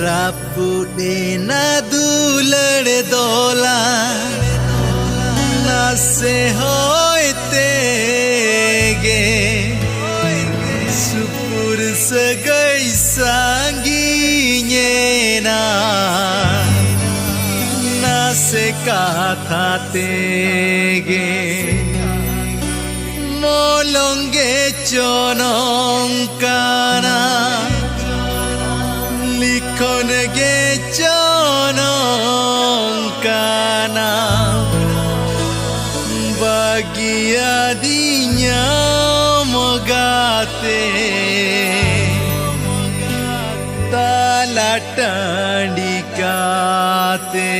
Rapude na dulare dola nase hoite ge supur sagai sanginya na nase kathate ge molonge chonongkana likhon ge chonongkana bagia dinya mogate talatandikate